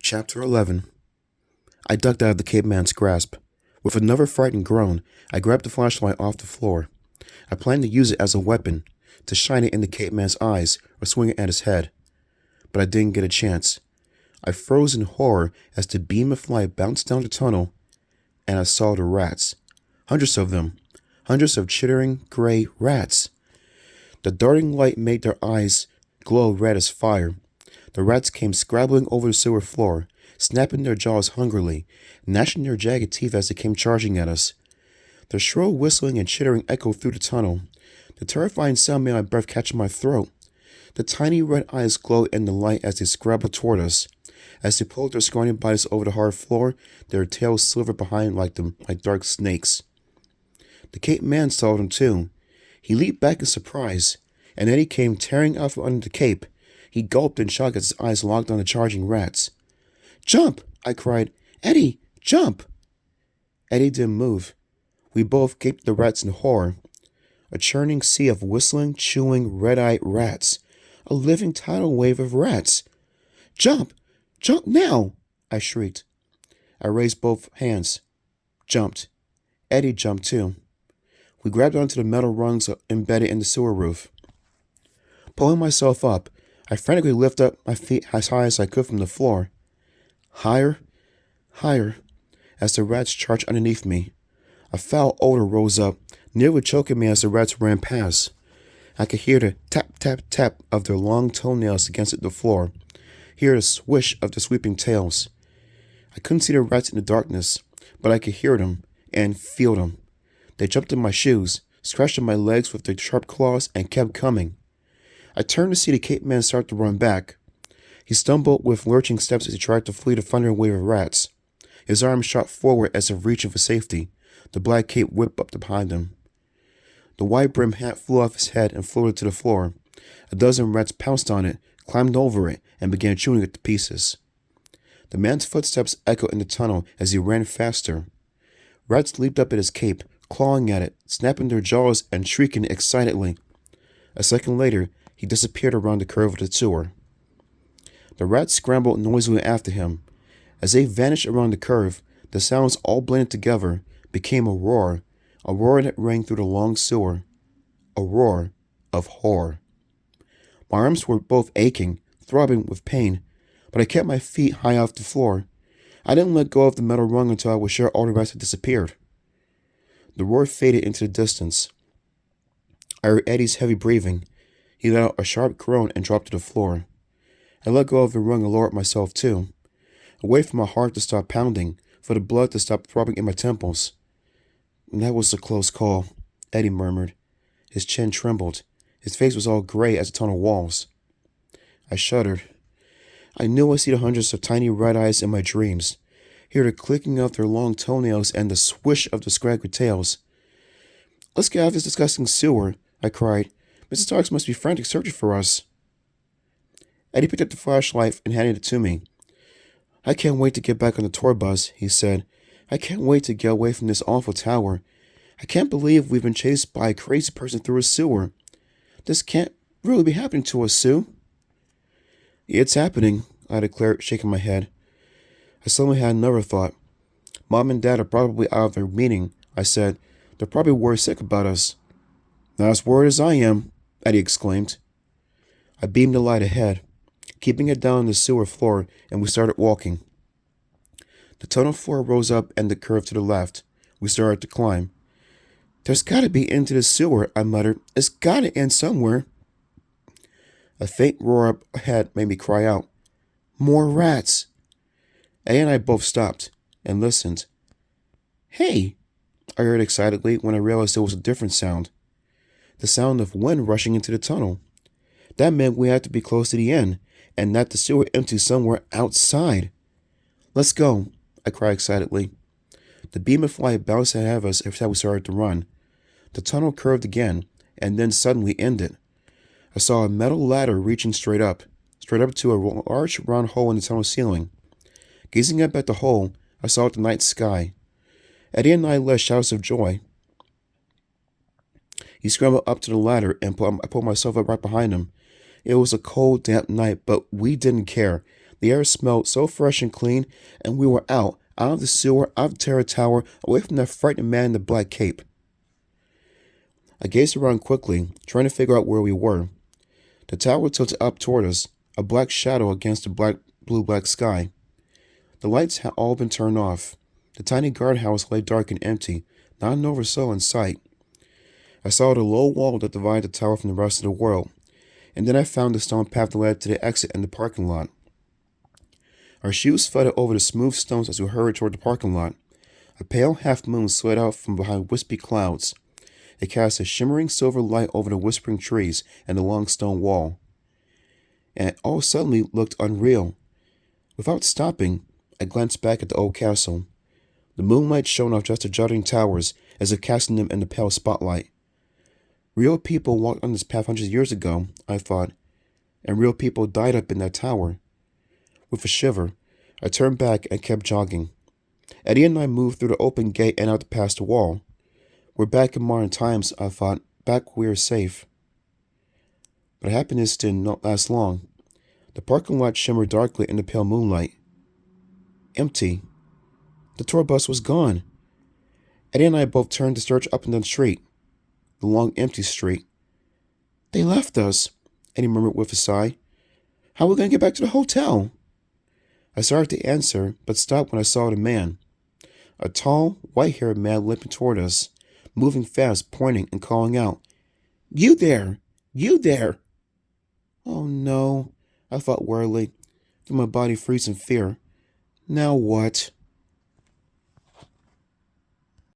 Chapter 11. I ducked out of the caveman's grasp. With another frightened groan, I grabbed the flashlight off the floor. I planned to use it as a weapon, to shine it in the caveman's eyes or swing it at his head. But I didn't get a chance. I froze in horror as the beam of light bounced down the tunnel, and I saw the rats. Hundreds of them. Hundreds of chittering, gray rats. The darting light made their eyes glow red as fire. The rats came scrabbling over the sewer floor, snapping their jaws hungrily, gnashing their jagged teeth as they came charging at us. Their shrill whistling and chittering echoed through the tunnel. The terrifying sound made my breath catch in my throat. The tiny red eyes glowed in the light as they scrabbled toward us. As they pulled their scrawny bodies over the hard floor, their tails silvered behind like dark snakes. The caveman saw them too. He leaped back in surprise, and then he came tearing out from under the cape. He gulped in shock as his eyes locked on the charging rats. "Jump!" I cried. "Eddie, jump!" Eddie didn't move. We both gaped at the rats in horror. A churning sea of whistling, chewing, red-eyed rats. A living tidal wave of rats. "Jump! Jump now!" I shrieked. I raised both hands. Jumped. Eddie jumped too. We grabbed onto the metal rungs embedded in the sewer roof. Pulling myself up, I frantically lifted up my feet as high as I could from the floor. Higher, higher, as the rats charged underneath me. A foul odor rose up, nearly choking me as the rats ran past. I could hear the tap, tap, tap of their long toenails against the floor, hear the swish of their sweeping tails. I couldn't see the rats in the darkness, but I could hear them and feel them. They jumped in my shoes, scratched at my legs with their sharp claws, and kept coming. I turned to see the caveman start to run back. He stumbled with lurching steps as he tried to flee the thundering wave of rats. His arms shot forward as if reaching for safety. The black cape whipped up behind him. The wide-brimmed hat flew off his head and floated to the floor. A dozen rats pounced on it, climbed over it, and began chewing it to pieces. The man's footsteps echoed in the tunnel as he ran faster. Rats leaped up at his cape, clawing at it, snapping their jaws and shrieking excitedly. A second later, he disappeared around the curve of the sewer. The rats scrambled noisily after him. As they vanished around the curve, the sounds all blended together, became a roar that rang through the long sewer, a roar of horror. My arms were both aching, throbbing with pain, but I kept my feet high off the floor. I didn't let go of the metal rung until I was sure all the rats had disappeared. The roar faded into the distance. I heard Eddie's heavy breathing. He let out a sharp groan and dropped to the floor. I let go of the rung and lowered myself too. I waited for my heart to stop pounding, for the blood to stop throbbing in my temples. "That was a close call," Eddie murmured. His chin trembled. His face was all gray as the tunnel walls. I shuddered. I knew I'd see the hundreds of tiny red eyes in my dreams, hear the clicking of their long toenails and the swish of the scraggly tails. "Let's get out of this disgusting sewer," I cried. "Mrs. Starks must be frantic searching for us." Eddie picked up the flashlight and handed it to me. "I can't wait to get back on the tour bus," he said. "I can't wait to get away from this awful tower. I can't believe we've been chased by a crazy person through a sewer. This can't really be happening to us, Sue." "It's happening," I declared, shaking my head. I suddenly had another thought. "Mom and Dad are probably out of their meeting," I said. "They're probably worried sick about us." "Not as worried as I am," Eddie exclaimed. I beamed the light ahead, keeping it down on the sewer floor, and we started walking. The tunnel floor rose up and the curve to the left. We started to climb. "There's got to be into the sewer," I muttered. "It's got to end somewhere." A faint roar up ahead made me cry out, "More rats!" Eddie and I both stopped and listened. "Hey!" I heard excitedly when I realized it was a different sound. The sound of wind rushing into the tunnel. That meant we had to be close to the end, and that the sewer emptied somewhere outside. "Let's go," I cried excitedly. The beam of light bounced ahead of us every time we started to run. The tunnel curved again, and then suddenly ended. I saw a metal ladder reaching straight up to a large round hole in the tunnel ceiling. Gazing up at the hole, I saw the night sky. Eddie and I let shouts of joy. He scrambled up to the ladder, and I pulled myself up right behind him. It was a cold, damp night, but we didn't care. The air smelled so fresh and clean, and we were out of the sewer, out of the terror tower, away from that frightening man in the black cape. I gazed around quickly, trying to figure out where we were. The tower tilted up toward us, a black shadow against the blue-black sky. The lights had all been turned off. The tiny guardhouse lay dark and empty, not an oversoul in sight. I saw the low wall that divided the tower from the rest of the world, and then I found the stone path that led to the exit in the parking lot. Our shoes thudded over the smooth stones as we hurried toward the parking lot. A pale half-moon slid out from behind wispy clouds. It cast a shimmering silver light over the whispering trees and the long stone wall. And it all suddenly looked unreal. Without stopping, I glanced back at the old castle. The moonlight shone off just the jutting towers, as if casting them in the pale spotlight. Real people walked on this path hundreds of years ago, I thought, and real people died up in that tower. With a shiver, I turned back and kept jogging. Eddie and I moved through the open gate and out past the wall. We're back in modern times, I thought, back where we're safe. But happiness did not last long. The parking lot shimmered darkly in the pale moonlight. Empty. The tour bus was gone. Eddie and I both turned to search up and down the street. The long, empty street. They left us, Eddie murmured with a sigh. How are we going to get back to the hotel? I started to answer, but stopped when I saw the man. A tall, white-haired man limping toward us, moving fast, pointing and calling out, You there! You there! Oh no, I thought wearily, through my body freeze in fear. Now what?